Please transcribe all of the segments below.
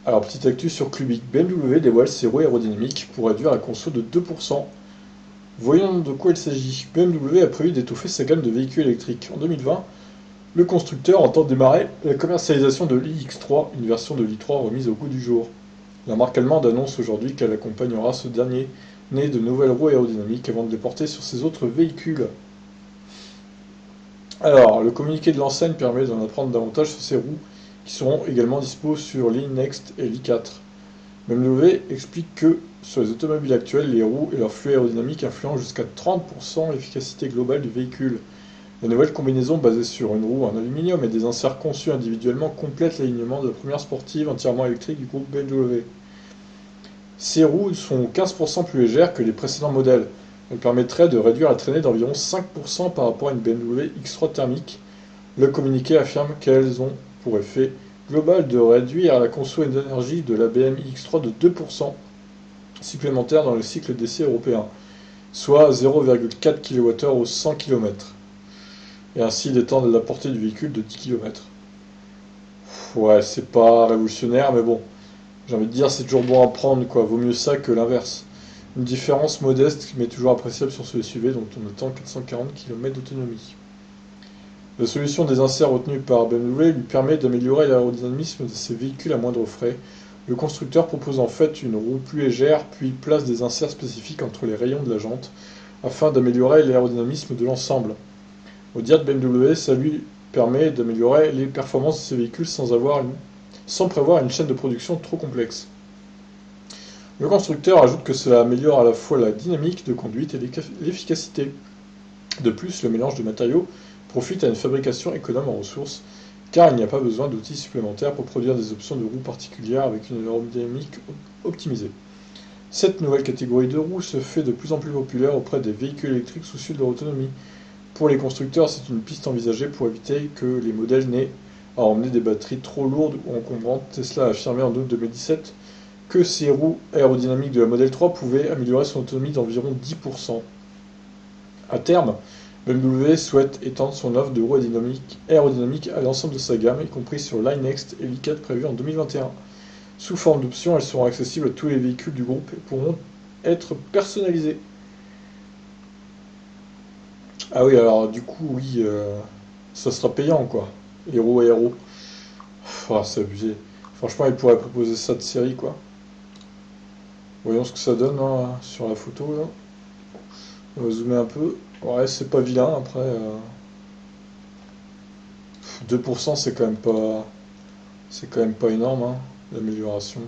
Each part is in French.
Alors, petite actu sur Clubic, BMW dévoile ses roues aérodynamiques pour réduire la conso de 2%. Voyons de quoi il s'agit. BMW a prévu d'étoffer sa gamme de véhicules électriques. En 2020, le constructeur entend démarrer la commercialisation de l'iX3, une version de l'i3 remise au goût du jour. La marque allemande annonce aujourd'hui qu'elle accompagnera ce dernier né de nouvelles roues aérodynamiques avant de les porter sur ses autres véhicules. Alors, le communiqué de l'enseigne permet d'en apprendre davantage sur ces roues qui seront également dispo sur l'i-Next et l'i4. BMW explique que sur les automobiles actuelles, les roues et leur flux aérodynamique influencent jusqu'à 30% l'efficacité globale du véhicule. La nouvelle combinaison basée sur une roue en aluminium et des inserts conçus individuellement complète l'alignement de la première sportive entièrement électrique du groupe BMW. Ces roues sont 15% plus légères que les précédents modèles. Elles permettraient de réduire la traînée d'environ 5% par rapport à une BMW X3 thermique. Le communiqué affirme qu'elles ont pour effet global de réduire la consommation d'énergie de la BMW X3 de 2% supplémentaire dans le cycle d'essai européen, soit 0,4 kWh au 100 km, et ainsi d'étendre la portée du véhicule de 10 km. Ouais, c'est pas révolutionnaire, mais bon, j'ai envie de dire, c'est toujours bon à prendre, quoi. Vaut mieux ça que l'inverse. Une différence modeste, mais toujours appréciable sur ce SUV, dont on attend 440 km d'autonomie. La solution des inserts retenue par BMW lui permet d'améliorer l'aérodynamisme de ses véhicules à moindre frais. Le constructeur propose en fait une roue plus légère, puis place des inserts spécifiques entre les rayons de la jante, afin d'améliorer l'aérodynamisme de l'ensemble. Au dire de BMW, ça lui permet d'améliorer les performances de ses véhicules sans prévoir une chaîne de production trop complexe. Le constructeur ajoute que cela améliore à la fois la dynamique de conduite et l'efficacité. De plus, le mélange de matériaux profite à une fabrication économe en ressources, car il n'y a pas besoin d'outils supplémentaires pour produire des options de roues particulières avec une aérodynamique optimisée. Cette nouvelle catégorie de roues se fait de plus en plus populaire auprès des véhicules électriques soucieux de leur autonomie. Pour les constructeurs, c'est une piste envisagée pour éviter que les modèles n'aient à emmener des batteries trop lourdes ou encombrantes. Tesla a affirmé en août 2017 que ces roues aérodynamiques de la Model 3 pouvaient améliorer son autonomie d'environ 10%. À terme, BMW souhaite étendre son offre de roues aérodynamiques à l'ensemble de sa gamme, y compris sur l'i-Next et l'i4 prévus en 2021. Sous forme d'options, elles seront accessibles à tous les véhicules du groupe et pourront être personnalisées. Ah oui, alors du coup, oui, ça sera payant, quoi. Les roues aéro. Ah, c'est abusé. Franchement, ils pourraient proposer ça de série, quoi. Voyons ce que ça donne hein, sur la photo, là. On va zoomer un peu. Ouais, c'est pas vilain, après. 2% c'est quand même pas. C'est quand même pas énorme, hein, l'amélioration.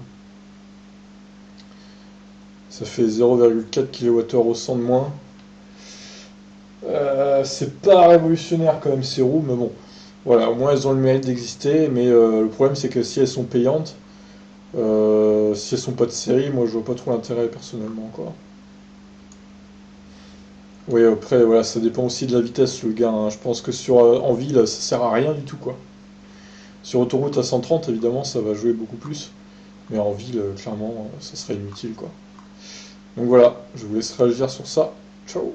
Ça fait 0,4 kWh au 100 de moins. C'est pas révolutionnaire quand même ces roues, mais bon. Voilà, au moins elles ont le mérite d'exister, mais le problème c'est que si elles sont payantes, si elles sont pas de série, moi je vois pas trop l'intérêt personnellement quoi. Oui après voilà, ça dépend aussi de la vitesse le gain, hein. Je pense que en ville ça sert à rien du tout quoi. Sur autoroute à 130 évidemment ça va jouer beaucoup plus, mais en ville clairement ça serait inutile quoi. Donc voilà, je vous laisse réagir sur ça. Ciao.